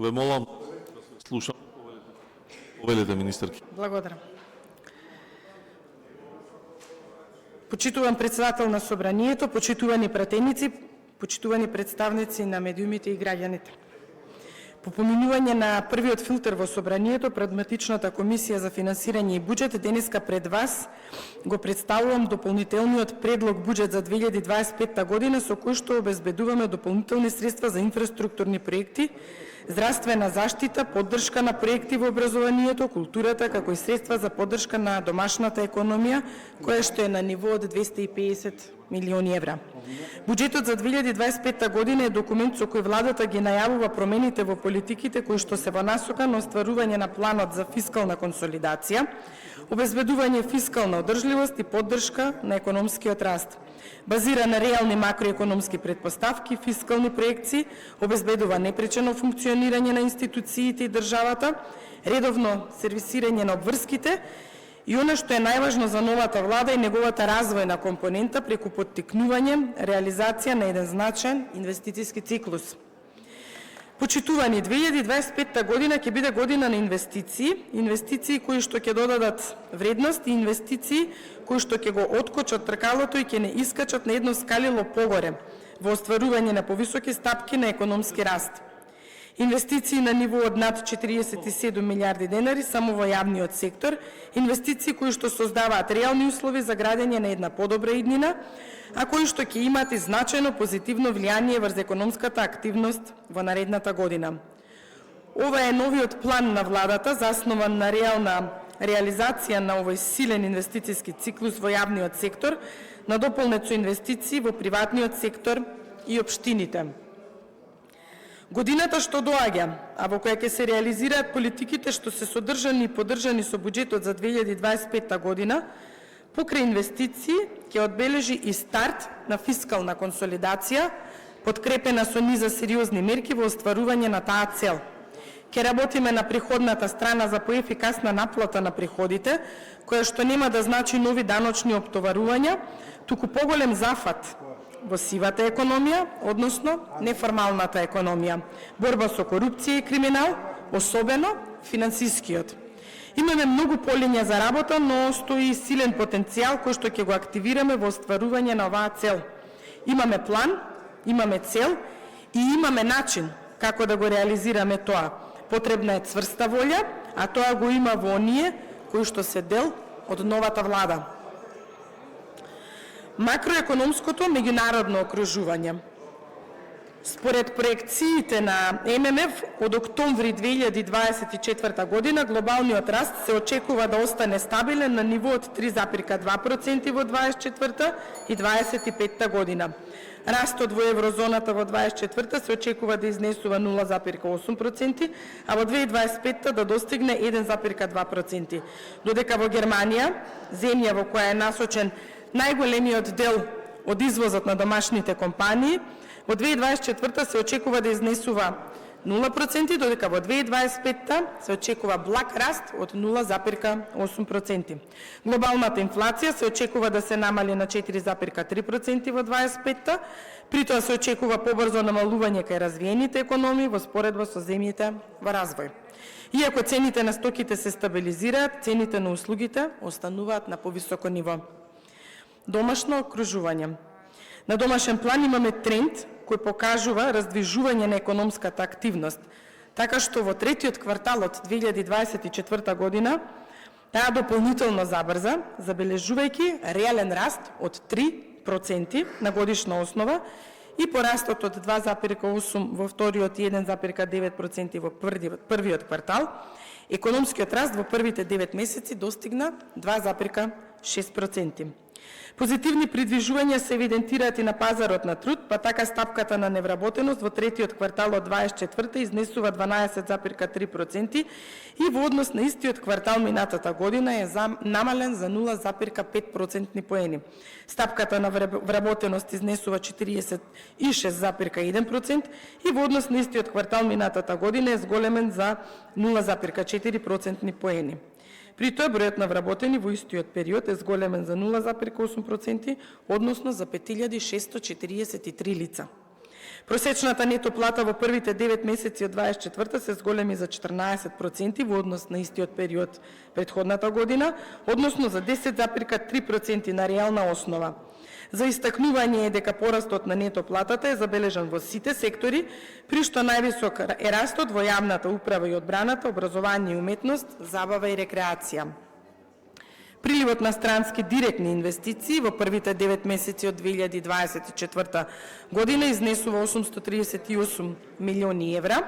Ве молам, слушам. Повелете, министерки. Благодарам. Почитуван председател на Собранието, почитувани пратеници, почитувани представници на медиумите и граѓаните. По поминување на првиот филтер во Собранието, прагматичната комисија за финансирање и буџет, денеска пред вас го представувам дополнителниот предлог буџет за 2025 година, со кој што обезбедуваме дополнителни средства за инфраструктурни проекти, здравствена заштита, поддршка на проекти во образованието, културата, како и средства за поддршка на домашната економија, која што е на ниво од 250 милиони евра. Буџетот за 2025 година е документ со кој владата ги најавува промените во политиките кои што се во насока на остварување на планот за фискална консолидација, обезбедување фискална одржливост и поддршка на економскиот раст. Базира на реални макроекономски предпоставки, фискални проекции, обезбедува непречено функционирање на институциите и државата, редовно сервисирање на обврските и она што е најважно за новата влада и неговата развојна компонента преку поттикнување, реализација на еден значаен инвестициски циклус. Почитувани, 2025 година ќе биде година на инвестиции кои што ќе додадат вредност и инвестиции кои што ќе го откочат тркалото и ќе не искачат на едно скалило погоре во остварување на повисоки стапки на економски раст. Инвестиции на ниво од над 47 милиарди денари само во јавниот сектор, инвестиции кои што создаваат реални услови за градење на една подобра иднина, а кои што ќе имаат и значајно позитивно влијание врз економската активност во наредната година. Ова е новиот план на владата, заснован на реална реализација на овој силен инвестициски циклус во јавниот сектор, надополнет со инвестиции во приватниот сектор и општините. Годината што доаѓа, а во која ќе се реализираат политиките што се содржани и поддржани со буџетот за 2025 година, покрај инвестиции ќе одбележи и старт на фискална консолидација, подкрепена со низа сериозни мерки во остварување на таа цел. Ќе работиме на приходната страна за поефикасна наплата на приходите, која што нема да значи нови даночни оптоварувања, туку поголем зафат во сивата економија, односно неформалната економија, борба со корупција и криминал, особено финансискиот. Имаме многу полиња за работа, но стои силен потенцијал кој што ќе го активираме во остварување на оваа цел. Имаме план, имаме цел и имаме начин како да го реализираме тоа. Потребна е цврста волја, а тоа го има во оние кои што се дел од новата влада. Макроекономското меѓународно окружување. Според проекциите на ММФ, од октомври 2024 година глобалниот раст се очекува да остане стабилен на ниво од 3,2% во 24 и 25 година. Растот во еврозоната во 24 се очекува да изнесува 0,8%, а во 2025 да достигне 1,2%. Додека во Германија, земја во која е насочен најголемиот дел од извозот на домашните компании, во 2024 се очекува да изнесува 0%, додека во 2025 се очекува благ раст од 0,8%. Глобалната инфлација се очекува да се намали на 4,3% во 2025, при тоа се очекува побрзо намалување кај развиените економии во споредба со земјите во развој. Иако цените на стоките се стабилизираат, цените на услугите остануваат на повисоко ниво. Домашно окружување. На домашен план имаме тренд кој покажува раздвижување на економската активност, така што во третиот квартал од 2024 година таа дополнително забрза, забележувајќи реален раст од 3% на годишна основа и порастот од 2,8% во вториот и 1,9% во првиот квартал. Економскиот раст во првите 9 месеци достигна 2,6%. Позитивни придвижувања се евидентираат и на пазарот на труд, па така стапката на невработеност во третиот квартал од 24 изнесува 12,3% и во однос на истиот квартал минатата година е намален за 0,5% поени. Стапката на вработеност изнесува 46,1% и во однос на истиот квартал минатата година е зголемен за 0,4% поени. При тоа бројот на вработени во истиот период е зголемен за 0,8%, односно за 5643 лица. Просечната нето плата во првите 9 месеци од 24 се зголеми за 14% во однос на истиот период претходната година, односно за 10,3% на реална основа. За истакнување е дека порастот на нето платата е забележан во сите сектори, при што највисок е растот во јавната управа и одбраната, образование и уметност, забава и рекреација. Приливот на странски директни инвестиции во првите 9 месеци од 2024 година изнесува 838 милиони евра,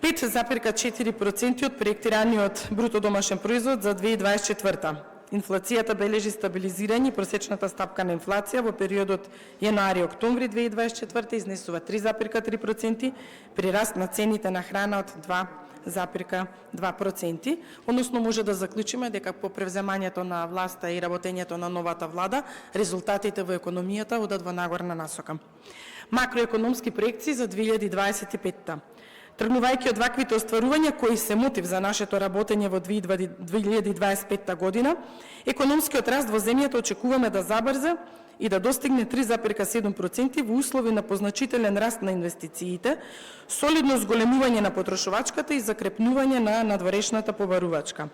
5,4% од проектираниот бруто домашен производ за 2024. Инфлацијата бележи стабилизирање и просечната стапка на инфлација во периодот јануари-октомври 2024 изнесува 3,3% при раст на цените на храна од 2,2%, односно може да заклучиме дека по превземањето на власта и работењето на новата влада, резултатите во економијата одат во нагорна насока. Макроекономски проекции за 2025. Тргнувајќи од ваквите остварувања кои се мотив за нашето работење во 2025 година, економскиот раст во земјата очекуваме да забрза и да достигне 3,7% во услови на позначителен раст на инвестициите, солидно зголемување на потрошувачката и закрепнување на надворешната побарувачка.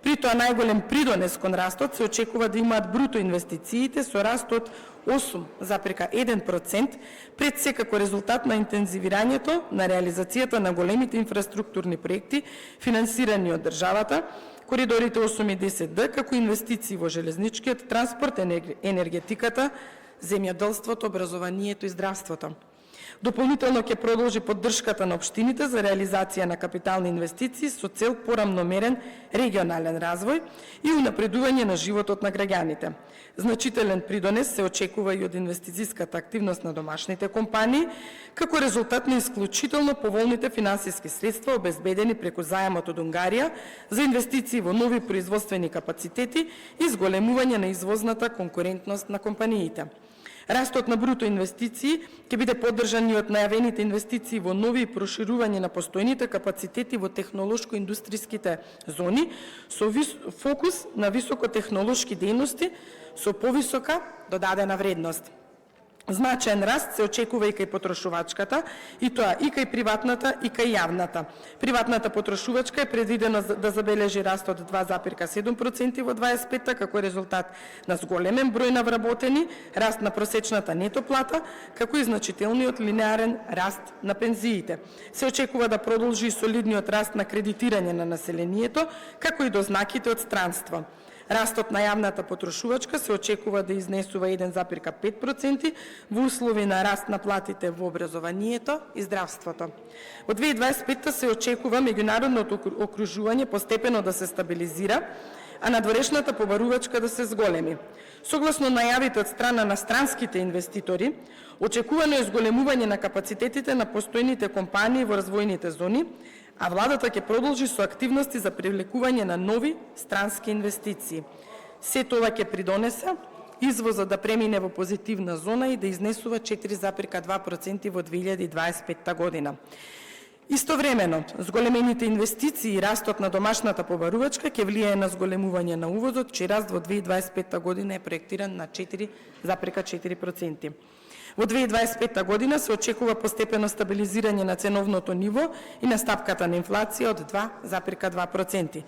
При тоа најголем придонес кон растот се очекува да имаат бруто инвестициите со раст од 8,1%, пред се како резултат на интензивирањето на реализацијата на големите инфраструктурни проекти финансирани од државата, коридорите 8 и 10Д, како инвестиции во железничкиот транспорт, енергетиката, земјоделството, образованието и здравството. Дополнително ќе продолжи поддршката на општините за реализација на капитални инвестиции со цел порамномерен регионален развој и унапредување на животот на граѓаните. Значителен придонес се очекува и од инвестицијската активност на домашните компании, како резултат на исклучително поволните финансиски средства обезбедени преку заемот од Унгарија за инвестиции во нови производствени капацитети и зголемување на извозната конкурентност на компаниите. Растот на бруто инвестиции ќе биде поддржан и од најавените инвестиции во нови и проширување на постојните капацитети во технолошко-индустријските зони со фокус на високотехнолошки дејности со повисока додадена вредност. Значаен раст се очекува и кај потрошувачката, и тоа и кај приватната и кај јавната. Приватната потрошувачка е предвидена да забележи раст од 2,7% во 25-та како резултат на зголемен број на вработени, раст на просечната нето плата, како и значителниот линеарен раст на пензиите. Се очекува да продолжи солидниот раст на кредитирање на населението, како и дознаките од странство. Растот на јавната потрошувачка се очекува да изнесува 1,5% во услови на раст на платите во образованието и здравството. Во 2025 се очекува меѓународното окружување постепено да се стабилизира, а надворешната побарувачка да се зголеми. Согласно најавите од страна на странските инвеститори, очекувано е зголемување на капацитетите на постојните компании во развојните зони, а владата ќе продолжи со активности за привлекување на нови странски инвестиции. Се тоа ќе придонесе извозот да премине во позитивна зона и да изнесува 4,2% во 2025 година. Истовремено, зголемените инвестиции и растот на домашната побарувачка ќе влијае на зголемување на увозот, чиј раст во 2025 година е проектиран на 4,4%. Во 2025 година се очекува постепено стабилизирање на ценовното ниво и на стапката на инфлација од 2,2%.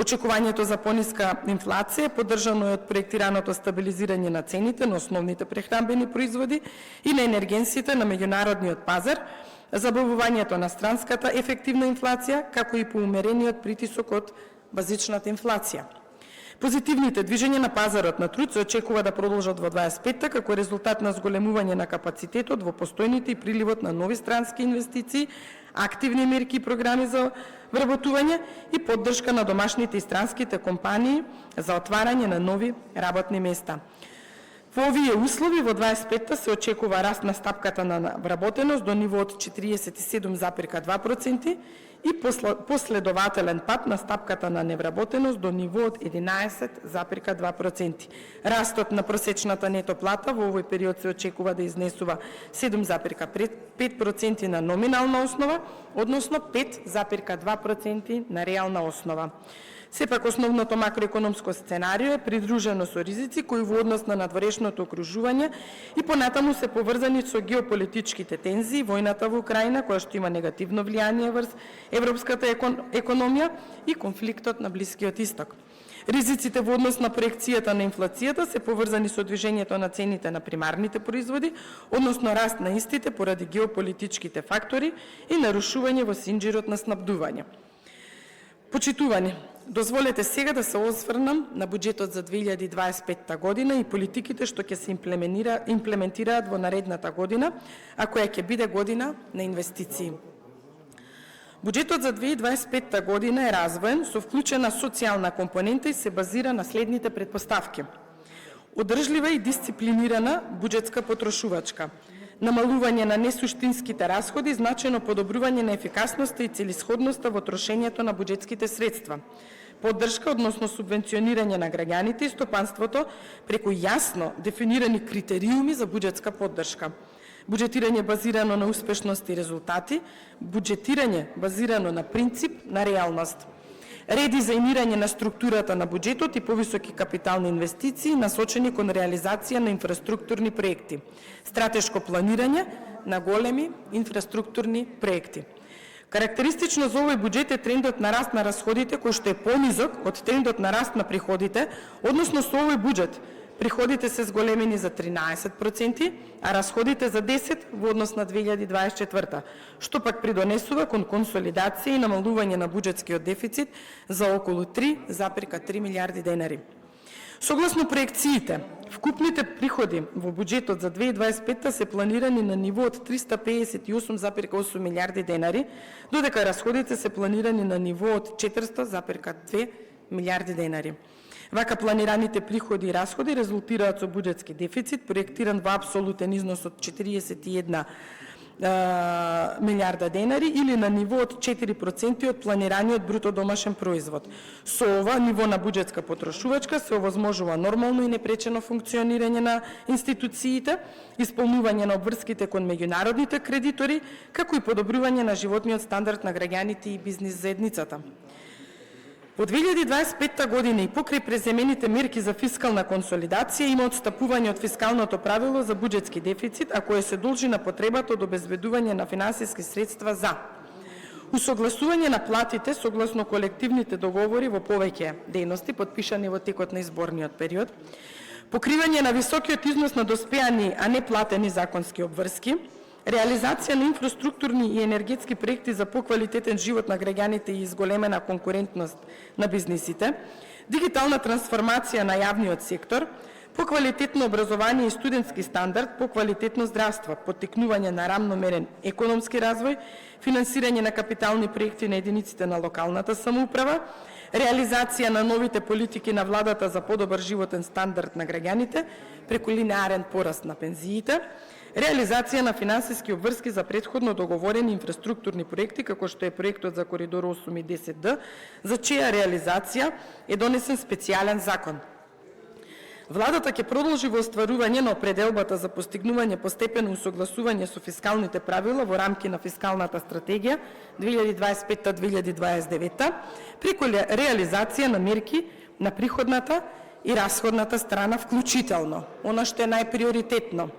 Очекувањето за пониска инфлација е поддржано од проектираното стабилизирање на цените на основните прехранбени производи и на енергенсите на меѓународниот пазар, забавувањето на странската ефективна инфлација, како и поумерениот притисок од базичната инфлација. Позитивните движења на пазарот на труд се очекува да продолжат во 25-та како резултат на зголемување на капацитетот во постојните и приливот на нови странски инвестиции, активни мерки и програми за вработување и поддршка на домашните и странските компании за отварање на нови работни места. Во овие услови во 25-та се очекува раст на стапката на вработеност до ниво од 47,2% и последователен пат на стапката на невработеност до ниво од 11,2%. Растот на просечната нето плата во овој период се очекува да изнесува 7,5% на номинална основа, односно 5,2% на реална основа. Сепак основното макроекономско сценарио е придружено со ризици кои во однос на надворешното окружување и понатаму се поврзани со геополитичките тензии, војната во Украина која што има негативно влијание врз европската економија и конфликтот на Блискиот Исток. Ризиците во однос на проекцијата на инфлацијата се поврзани со движењето на цените на примарните производи, односно раст на истите поради геополитичките фактори и нарушување во синџирот на снабдување. Почитувани, дозволете сега да се осврнам на буџетот за 2025 година и политиките што ќе се имплементираат во наредната година, а која ќе биде година на инвестиции. Буџетот за 2025 година е развоен со вклучена социјална компонента и се базира на следните претпоставки: одржлива и дисциплинирана буџетска потрошувачка, намалување на несуштинските расходи, значајно подобрување на ефикасноста и целисходноста во трошењето на буџетските средства, поддршка, односно субвенционирање на граѓаните и стопанството преку јасно дефинирани критериуми за буџетска поддршка, буџетирање базирано на успешност и резултати, буџетирање базирано на принцип на реалност, редизајнирање на структурата на буџетот и повисоки капитални инвестиции насочени кон реализација на инфраструктурни проекти, стратешко планирање на големи инфраструктурни проекти. Карактеристично за овој буџет е трендот на раст на расходите кој што е понизок од трендот на раст на приходите, односно со овој буџет приходите се зголемени за 13%, а расходите за 10% во однос на 2024, што пак придонесува кон консолидација и намалување на буџетскиот дефицит за околу 3,3 милиарди денари. Согласно проекциите, вкупните приходи во буџетот за 2025 се планирани на ниво од 358,8 милиарди денари, додека расходите се планирани на ниво од 400,2 милиарди денари. Вака планираните приходи и расходи резултираат со буџетски дефицит, проектиран во апсолутен износ од 41 милиарда денари или на ниво од 4% од планираниот бруто домашен производ. Со ова ниво на буџетска потрошувачка се овозможува нормално и непречено функционирање на институциите, исполнување на обврските кон меѓународните кредитори, како и подобрување на животниот стандард на граѓаните и бизнис заедницата. Во 2025 година и покрај преземените мерки за фискална консолидација има отстапување од фискалното правило за буџетски дефицит, а кое се должи на потребата од обезбедување на финансиски средства за усогласување на платите согласно колективните договори во повеќе дејности потпишани во текот на изборниот период, покривање на високиот износ на доспеани, а не платени законски обврски, реализација на инфраструктурни и енергетски проекти за поквалитетен живот на граѓаните и изголемена конкурентност на бизнисите, дигитална трансформација на јавниот сектор, поквалитетно образование и студентски стандард, поквалитетно здравство, поттикнување на рамномерен економски развој, финансирање на капитални проекти на единиците на локалната самоуправа, реализација на новите политики на владата за подобар животен стандард на граѓаните преку линеарен пораст на пензиите, реализација на финансиски обврски за претходно договорени инфраструктурни проекти, како што е проектот за Коридор 8 и 10Д, за чија реализација е донесен специјален закон. Владата ќе продолжи во остварување на определбата за постигнување постепено усогласување со фискалните правила во рамки на фискалната стратегија 2025-2029, преку реализација на мерки на приходната и расходната страна вклучително, она што е најприоритетно.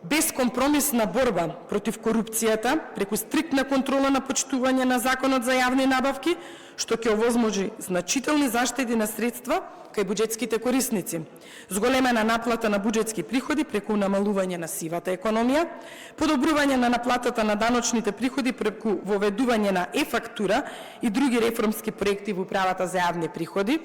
Бескомпромисна борба против корупцијата преку стриктна контрола на почитување на законот за јавни набавки, што ќе овозможи значителни заштеди на средства кај буџетските корисници, зголемена наплата на буџетски приходи преку намалување на сивата економија, подобрување на наплатата на даночните приходи преку воведување на е-фактура и други реформски проекти во управата за јавни приходи,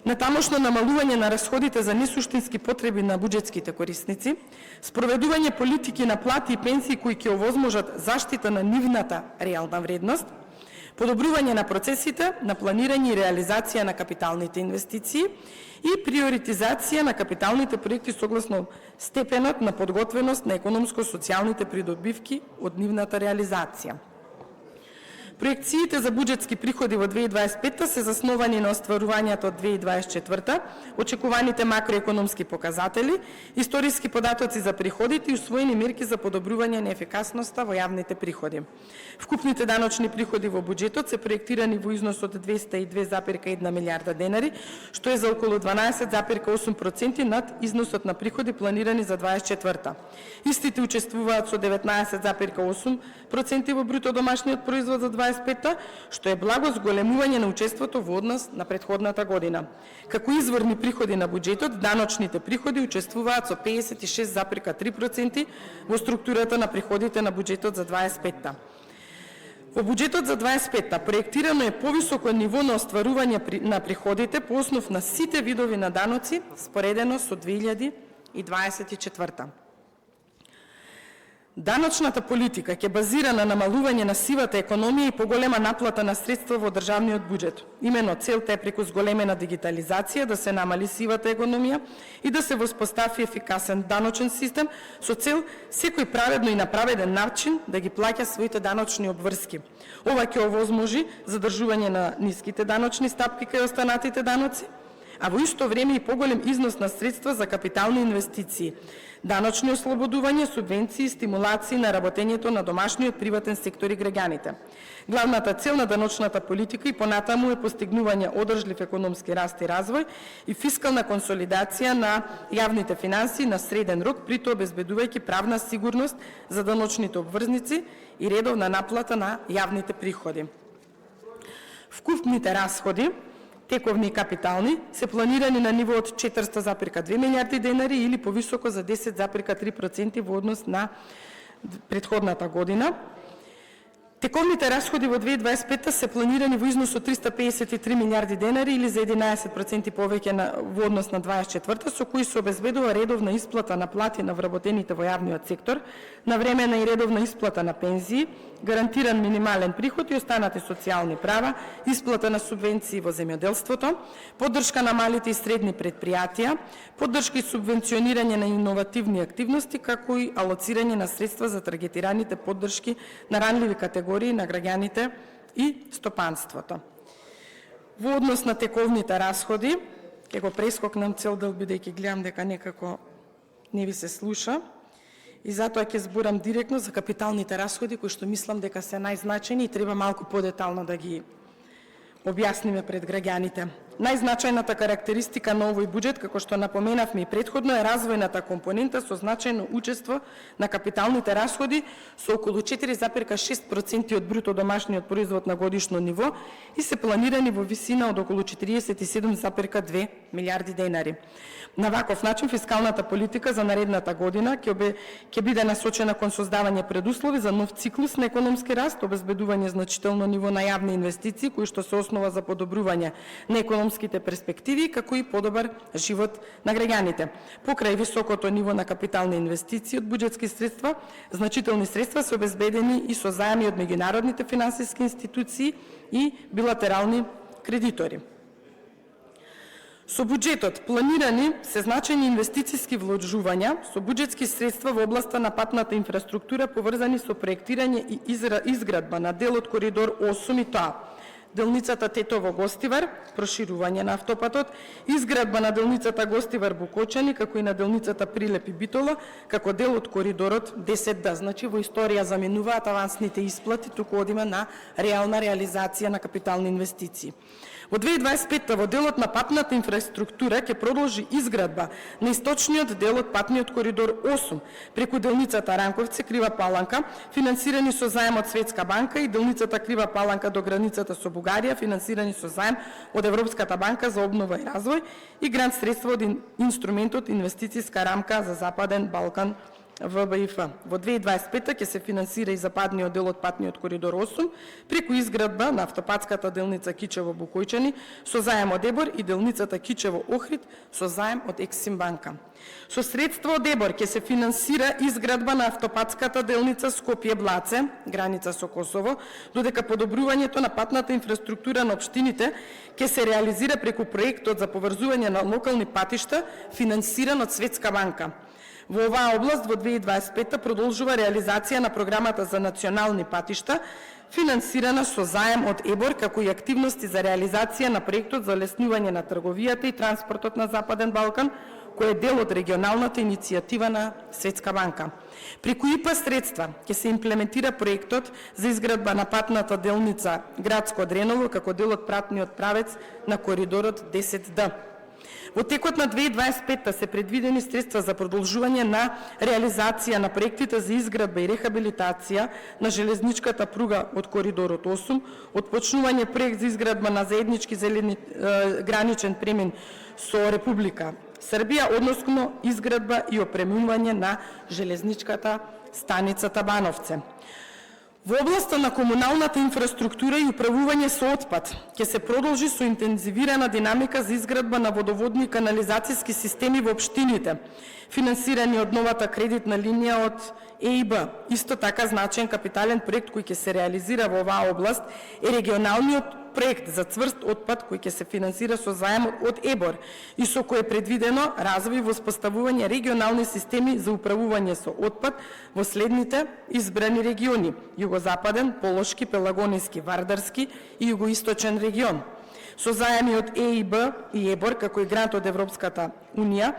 натамошно намалување на расходите за несуштински потреби на буџетските корисници, спроведување политики на плати и пенсии кои ќе овозможат заштита на нивната реална вредност, подобрување на процесите на планирање и реализација на капиталните инвестиции и приоритизација на капиталните проекти согласно степенот на подготвеност на економско-социјалните придобивки од нивната реализација. Проекциите за буџетски приходи во 2025 се засновани на остварувањето од 2024, очекуваните макроекономски показатели, историски податоци за приходите и усвоени мерки за подобрување на ефикасноста во јавните приходи. Вкупните даночни приходи во буџетот се проектирани во износ од 202,1 милиарда денари, што е за околу 12,8% над износот на приходи планирани за 2024. Истите учествуваат со 19,8% во бруто домашниот производ за 2025, што е благо зголемување на учеството во однос на претходната година. Како изворни приходи на буџетот, даночните приходи учествуваат со 56,3% во структурата на приходите на буџетот за 2025. Во буџетот за 2025 проектирано е повисоко ниво на остварување на приходите по основ на сите видови на даноци споредено со 2024. Даночната политика ќе базира на намалување на сивата економија и поголема наплата на средства во државниот буџет. Имено целта е преку зголемена дигитализација да се намали сивата економија и да се воспостави ефикасен даночен систем со цел секој праведно и на праведен начин да ги плаќа своите даночни обврски. Ова ќе овозможи задржување на ниските даночни стапки кај останатите даноци, а во исто време и поголем износ на средства за капитални инвестиции, даночни ослободувања, субвенции и стимулации на работењето на домашниот приватен сектор и граѓаните. Главната цел на даночната политика и понатаму е постигнување одржлив економски раст и развој и фискална консолидација на јавните финансии на среден рок, при тоа обезбедувајќи правна сигурност за даночните обврзници и редовна наплата на јавните приходи. Вкупните расходи, тековни и капитални, се планирани на ниво од 400,2 милиарди денари или повисоко за 10,3% во однос на претходната година. Тековните расходи во 2025 се планирани во износ од 353 милиарди денари или за 11% повеќе во однос на 2024, со кои се обезбедува редовна исплата на плати на вработените во јавниот сектор, навремена и редовна исплата на пензии, гарантиран минимален приход и останати социјални права, исплата на субвенции во земјоделството, поддршка на малите и средни предпријатија, поддршка и субвенционирање на иновативни активности, како и алоцирање на средства за таргетираните поддршки на ранливи категории на граѓаните и стопанството. Во однос на тековните расходи, ќе го прескокнам цел дел, бидејќи гледам дека некако не ви се слуша, и затоа ќе зборам директно за капиталните расходи, кои што мислам дека се најзначајни и треба малку подетално да ги објасниме пред граѓаните. Најзначајната карактеристика на овој буџет, како што напоменавме и претходно, е развојната компонента со значајно учество на капиталните расходи со околу 4,6% од бруто домашниот производ на годишно ниво и се планирани во висина од околу 47,2 милиарди денари. На ваков начин фискалната политика за наредната година ќе биде насочена кон создавање предуслови за нов циклус на економски раст, обезбедување значително ниво на јавни инвестиции кои што се основа за подобрување на економските перспективи, како и подобар живот на граѓаните. Покрај високото ниво на капитални инвестиции од буџетски средства, значителни средства се обезбедени и со заеми од меѓународните финансиски институции и билатерални кредитори. Со буџетот планирани се значајни инвестициски вложувања со буџетски средства во областа на патната инфраструктура поврзани со проектирање и изградба на дел од коридор 8 и тоа делницата Тетово-Гостивар, проширување на автопатот, изградба на делницата Гостивар-Букочани, како и на делницата Прилеп-Битола, како дел од коридорот 10Д. Значи, во историја заминуваат авансните исплати, туку одиме на реална реализација на капитални инвестиции. Во 2025 во делот на патната инфраструктура ќе продолжи изградба на источниот дел од патниот коридор 8 преку делницата Ранковци Крива Паланка, финансирани со заем од Светска банка, и делницата Крива Паланка до границата со Бугарија, финансирани со заем од Европската банка за обнова и развој и грант средства од инструментот инвестициска рамка за Западен Балкан ВБИФ. Во 2025 ќе се финансира и западниот дел од патниот коридор 8 преку изградба на автопатската делница Кичево-Букојчани со заем од ЕБОР и делницата Кичево-Охрид со заем од Ексим банка. Со средства од ЕБОР ќе се финансира изградба на автопатската делница Скопје-Блаце, граница со Косово, додека подобрувањето на патната инфраструктура на општините ќе се реализира преку проектот за поврзување на локални патишта финансиран од Светска банка. Во оваа област во 2025 продолжува реализација на програмата за национални патишта, финансирана со заем од ЕБОР, како и активности за реализација на проектот за олеснување на трговијата и транспортот на Западен Балкан, кој е дел од регионалната иницијатива на Светска банка. Преку ИПА средства ќе се имплементира проектот за изградба на патната делница Градско Дреново како дел од пратниот правец на коридорот 10Д. Во текот на 2025 се предвидени средства за продолжување на реализација на проектите за изградба и рехабилитација на железничката пруга од коридорот 8, отпочнување проект за изградба на заеднички граничен премин со Република Србија, односно изградба и опремување на железничката станица Табановце. Во областа на комуналната инфраструктура и управување со отпад ќе се продолжи со интензивирана динамика за изградба на водоводни и канализацијски системи во општините, финансирани од новата кредитна линија од ЕИБ. Исто така значаен капитален проект кој ќе се реализира во оваа област е регионалниот проект за цврст отпад кој ќе се финансира со заем од ЕБОР и со кој е предвидено развој и воспоставување регионални системи за управување со отпад во следните избрани региони: Југозападен, Полошки, Пелагонески, Вардарски и Југоисточен регион. Со заеми од ЕИБ и ЕБОР, како и грант од Европската унија,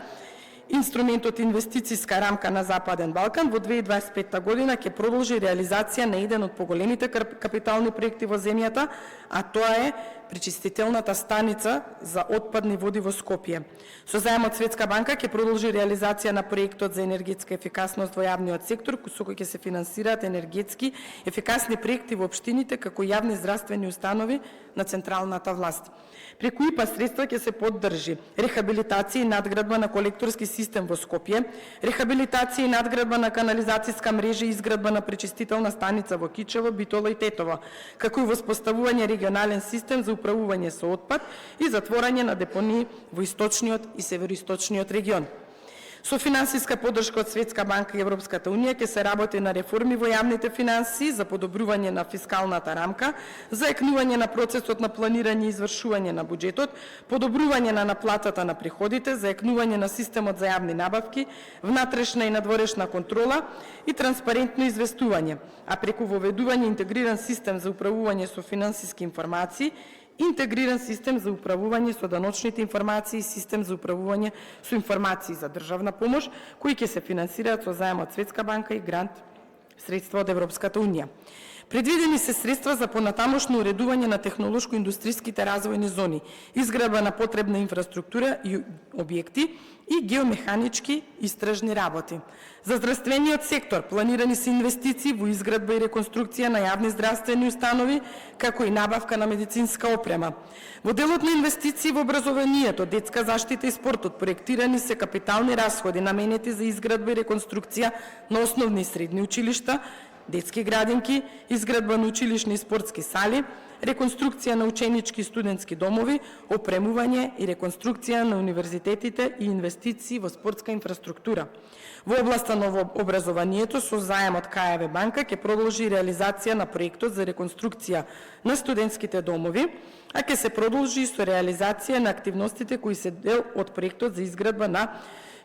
инструментот инвестицијска рамка на Западен Балкан во 2025 година ќе продолжи реализација на еден од поголемите капитални проекти во земјата, а тоа е пречистителната станица за отпадни води во Скопје. Со заем од Светска банка ќе продолжи реализација на проектот за енергетска ефикасност во јавниот сектор, со кој ќе се финансираат енергетски ефикасни проекти во општините како јавни здравствени установи на централната власт. Преку ИПА средства ќе се поддржи рехабилитација и надградба на колекторски систем во Скопје, рехабилитација и надградба на канализацијска мрежа и изградба на пречистителна станица во Кичево, Битола и Тетово, како и воспоставување регионален систем за управување со отпад и затворање на депонии во источниот и североисточниот регион. Со финансиска поддршка од Светска банка и Европската унија ќе се работи на реформи во јавните финансии за подобрување на фискалната рамка, заекнување на процесот на планирање и извршување на буџетот, подобрување на наплатата на приходите, заекнување на системот за јавни набавки, внатрешна и надворешна контрола и транспарентно известување, а преку воведување интегриран систем за управување со финансиски информации, интегриран систем за управување со даночните информации и систем за управување со информации за државна помош, кои ќе се финансираат со заем од Светска банка и грант средства од Европската унија. Предвидени се средства за понатамошно уредување на технолошко-индустријските развојни зони, изградба на потребна инфраструктура и објекти и геомеханички истражни работи. За здравствениот сектор планирани се инвестиции во изградба и реконструкција на јавни здравствени установи, како и набавка на медицинска опрема. Во делот на инвестиции во образованието, детска заштита и спортот проектирани се капитални расходи наменети за изградба и реконструкција на основни и средни училишта, детски градинки, изградба на училишни и спортски сали, реконструкција на ученички и студентски домови, опремување и реконструкција на универзитетите и инвестиции во спортска инфраструктура. Во областа на образованието, со заем од КФ банка ќе продолжи реализација на проектот за реконструкција на студентските домови, а ќе се продолжи и со реализација на активностите кои се дел од проектот за изградба на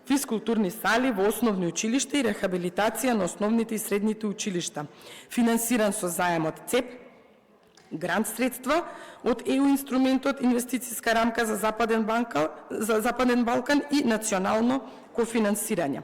физкултурни сали во основни училишта и рехабилитација на основните и средните училишта, финансиран со заем од ЦЕП, грант средства од ЕУ инструментот инвестицијска рамка за Западен Балкан и национално кофинансирање.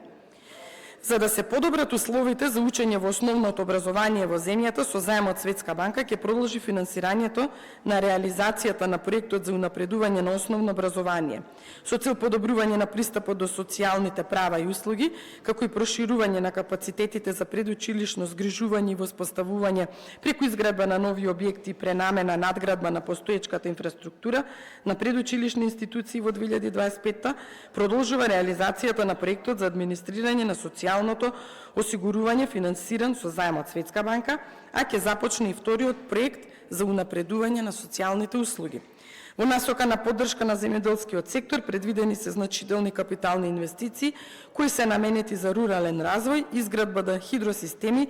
За да се подобрат условите за учење во основното образование во земјата, со заем од Светска банка ќе продолжи финансирањето на реализацијата на проектот за унапредување на основно образование, со цел подобрување на пристапот до социјалните права и услуги, како и проширување на капацитетите за предучилишно згрижување и воспоставување преку изградба на нови објекти и пренамена надградба на постоечката инфраструктура на предучилишни институции во 2025 продолжува реализацијата на проектот за администрирање на социјалното осигурување финансиран со заем од Светска банка, а ќе започне и вториот проект за унапредување на социјалните услуги. Во насока на поддршка на земјоделскиот сектор предвидени се значителни капитални инвестиции кои се наменети за рурален развој, изградба на хидросистеми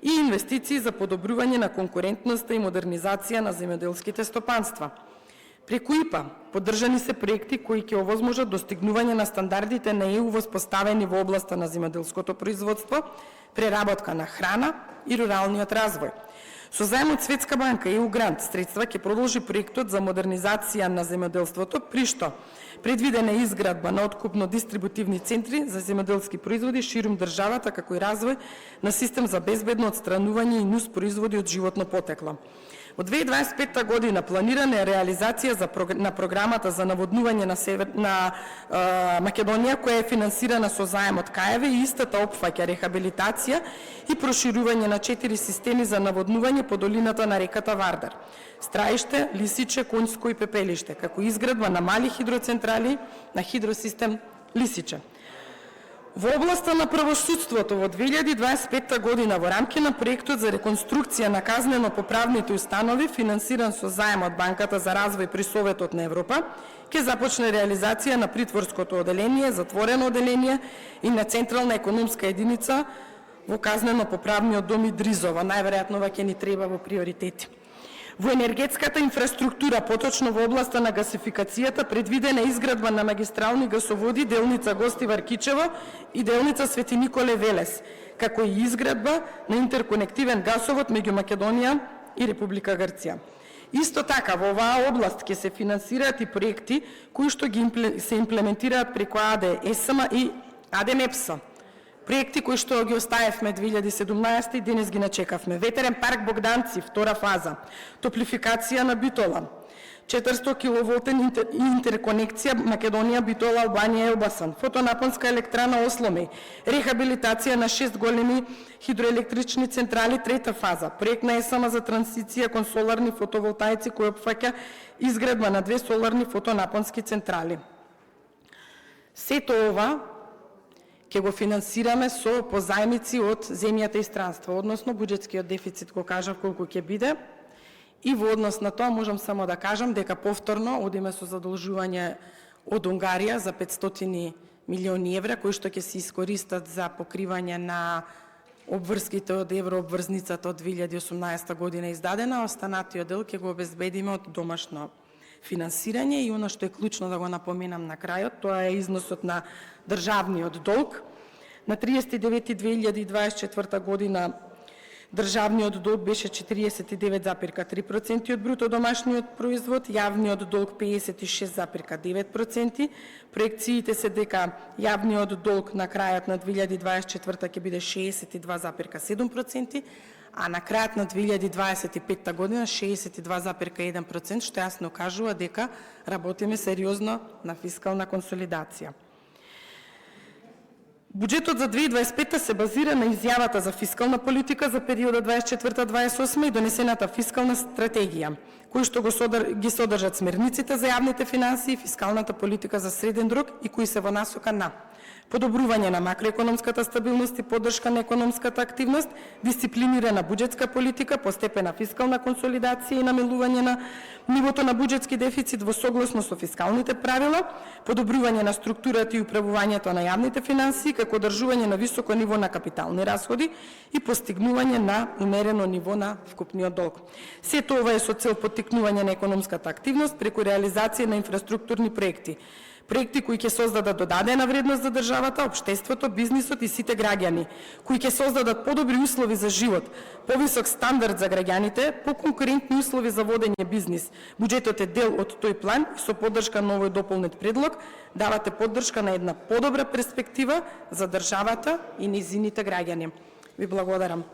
и инвестиции за подобрување на конкурентноста и модернизација на земјоделските стопанства. Преку ИПА поддржани се проекти кои ќе овозможат достигнување на стандардите на ЕУ воспоставени во областа на земјоделското производство, преработка на храна и руралниот развој. Со заем од Светска банка и ЕУ грант средства ќе продолжи проектот за модернизација на земјоделството, при што предвидена е изградба на откупно-дистрибутивни центри за земјоделски производи ширум државата, како и развој на систем за безбедно отстранување и нус производи од животно потекло. Од 2025 година планирана е реализација на програмата за наводнување на Македонија, која е финансирана со заем од КАЕВ и истата опфаќа рехабилитација и проширување на 4 системи за наводнување по долината на реката Вардар: Страиште, Лисиче, Конјско и Пепелиште, како изградба на мали хидроцентрали на хидросистем Лисиче. Во областа на правосудството во 2025 година во рамки на проектот за реконструкција на казнено-поправните установи, финансиран со заем од Банката за развој при Советот на Европа, ќе започне реализација на притворското оделение, затворено оделение и на централна економска единица во казнено-поправниот дом Идризово. Најверојатно ќе ни треба во приоритети. Во енергетската инфраструктура, поточно во областа на гасификацијата, предвидена изградба на магистрални гасоводи делница Гостивар Кичево и делница Свети Николе Велес, како и изградба на интерконективен гасовод меѓу Македонија и Република Грција. Исто така, во оваа област ќе се финансираат и проекти кои што се имплементираат преку АД ЕСМ и АД МЕПС. Проекти кои што ги оставевме 2017 и денес ги начекавме. Ветерен парк Богданци, втора фаза. Топлификација на Битола. 400 киловолтен интерконекција Македонија, Битола, Албанија, Елбасан. Фотонапонска електрана Осломе. Рехабилитација на 6 големи хидроелектрични централи, трета фаза. Проект на ЕСМ за трансиција кон соларни фотоволтаици кој опфаќа изградба на 2 соларни фотонапонски централи. Сето ова ќе го финансираме со позајмици од земјата и странство, односно буџетскиот дефицит го кажав колку ќе биде, и во однос на тоа можам само да кажам дека повторно одиме со задолжување од Унгарија за 500 милиони евра, кои што ќе се искористат за покривање на обврските од еврообврзницата од 2018 година издадена, останатиот дел ќе го обезбедиме од домашно финансирање. И оно што е клучно да го напоменам на крајот, тоа е износот на државниот долг. На 39.2024 година државниот долг беше 49,3% од бруто домашниот производ, јавниот долг 56,9%. Проекциите се дека јавниот долг на крајот на 2024 ќе биде 62,7%, а на крајот на 2025 година 62,1%, што јасно кажува дека работиме сериозно на фискална консолидација. Буџетот за 2025 се базира на изјавата за фискална политика за периодот 24-28 и донесената фискална стратегија, кои што ги содржат смерниците за јавните финансии и фискалната политика за среден рок и кои се во насока на подобрување на макроекономската стабилност и поддршка на економската активност, дисциплинирана буџетска политика, постепена фискална консолидација и намалување на нивото на буџетски дефицит во согласно со фискалните правила, подобрување на структурата и управувањето на јавните финансии, како одржување на високо ниво на капитални расходи и постигнување на умерено ниво на вкупниот долг. Сето ова е со цел поттикнување на економската активност преку реализација на инфраструктурни проекти. Проекти кои ќе создадат додадена вредност за државата, општеството, бизнисот и сите граѓани, кои ќе создадат подобри услови за живот, повисок стандард за граѓаните, поконкурентни услови за водење бизнис. Буџетот е дел од тој план и со поддршка на овој дополнет предлог давате поддршка на една подобра перспектива за државата и нејзините граѓани. Ви благодарам.